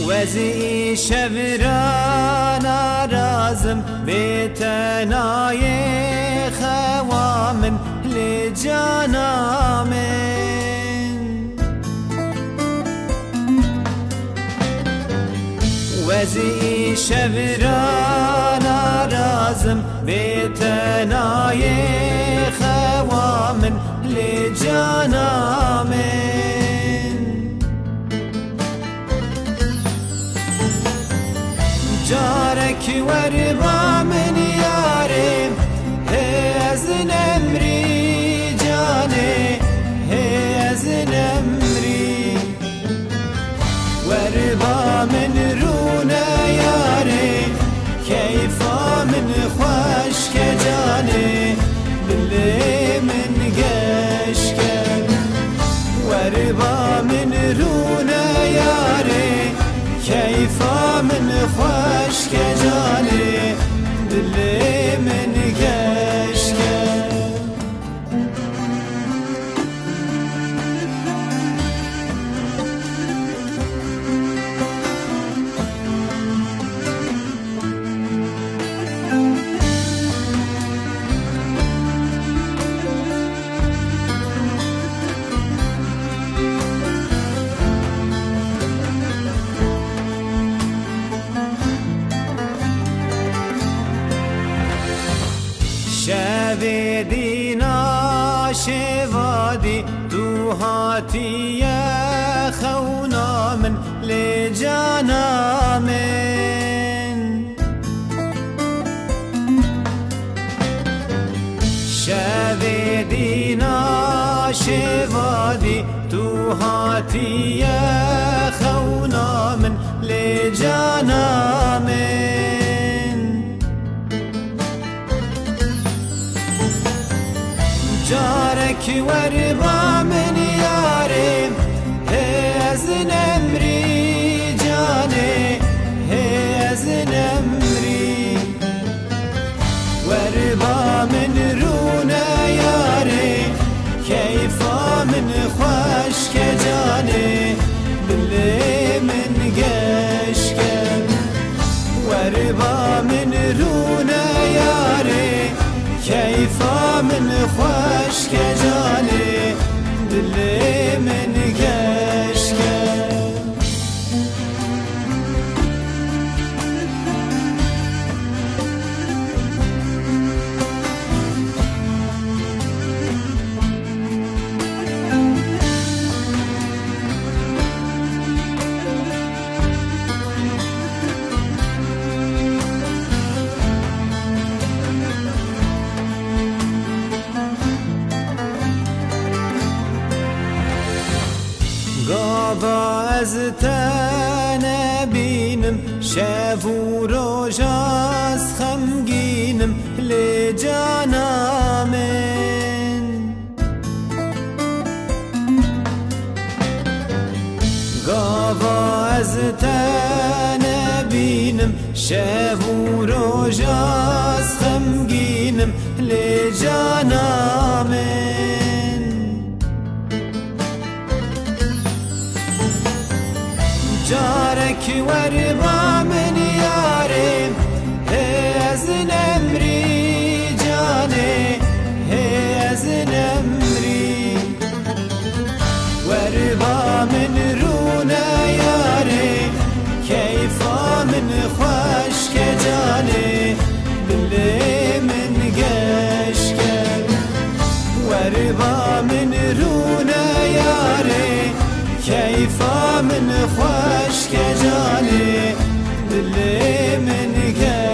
وزی شوران رازم بتنای خوامن لجانامن وزی شوران رازم بتنای خوامن لجانامن جارك وربا من يارم هز نمري جاني هز نمري وربا من رونا ياري كيف من خوشك جاني باللي من قشك وربا من رونا ياري كيف من خوشك جاني باللي من قشك شبدينا شوادي تو هاتي يا خونا من لجانا من شبدينا شوادي تو هاتي يا خونا من لجانا من جارك وربا من يارم هز نمري جاني هز نمري وربا من رونا ياري كيف من خوشك جاني باللي من قشك وربا من رونا ياري كيف من خوشك جاني باللي من قشك غابا از تنبینم شب و روز از خمگینم لجانامن غابا از تنبینم شب و روز از خمگینم لجانامن جارك وربا من يارم هز نمري جاني هز نمري وربا من رونا ياري كيف من خوشك جاني باللي من قشك وربا من رونا ياري كيف من خوشك جاني باللي من قشك